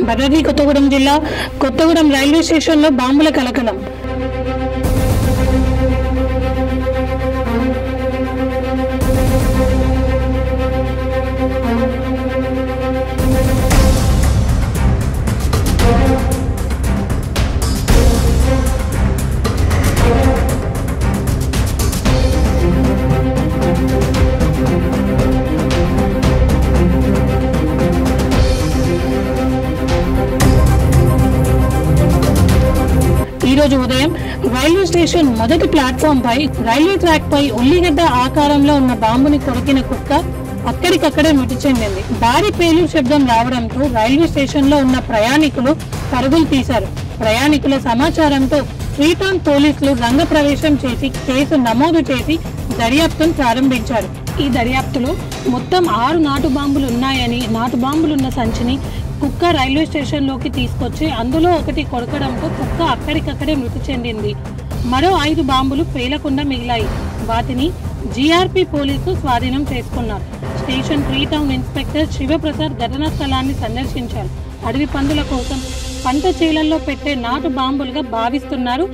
భద్రాద్రి కొత్తగూడెం జిల్లా కొత్తగూడెం రైల్వే స్టేషన్లో బాంబుల కలకలం. ఈ రోజు ఉదయం రైల్వే స్టేషన్ మొదటి ప్లాట్ఫామ్ పై రైల్వే ట్రాక్ పై ఉల్లిగడ్డ ఆకారంలో ఉన్న బాంబుని కొరికిన కుక్క అక్కడికక్కడే మృతి చెందింది. భారీ పేలుడు శబ్దం రావడంతో రైల్వే స్టేషన్ లో ఉన్న ప్రయాణికులు పరుగులు తీశారు. ప్రయాణికుల సమాచారంతో ఫ్రీటౌన్ పోలీసులు రంగ ప్రవేశం చేసి కేసు నమోదు చేసి దర్యాప్తును ప్రారంభించారు. ఈ దర్యాప్తులో మొత్తం 6 నాటు బాంబులు ఉన్నాయని, నాటు బాంబులున్న సంచిని కుక్క రైల్వే స్టేషన్ లోకి తీసుకొచ్చి అందులో ఒకటి కొరకడంతో కుక్క అక్కడికక్కడే మృతి చెందింది. మరో 5 బాంబులు పేలకుండా మిగిలాయి. వాటిని జీఆర్పీ పోలీసులు స్వాధీనం చేసుకున్నారు. స్టేషన్ ఫ్రీటౌన్ ఇన్స్పెక్టర్ శివప్రసాద్ ఘటనా స్థలాన్ని సందర్శించారు. అడవి పందుల కోసం పంట చేలల్లో పెట్టే నాటు బాంబులుగా భావిస్తున్నారు.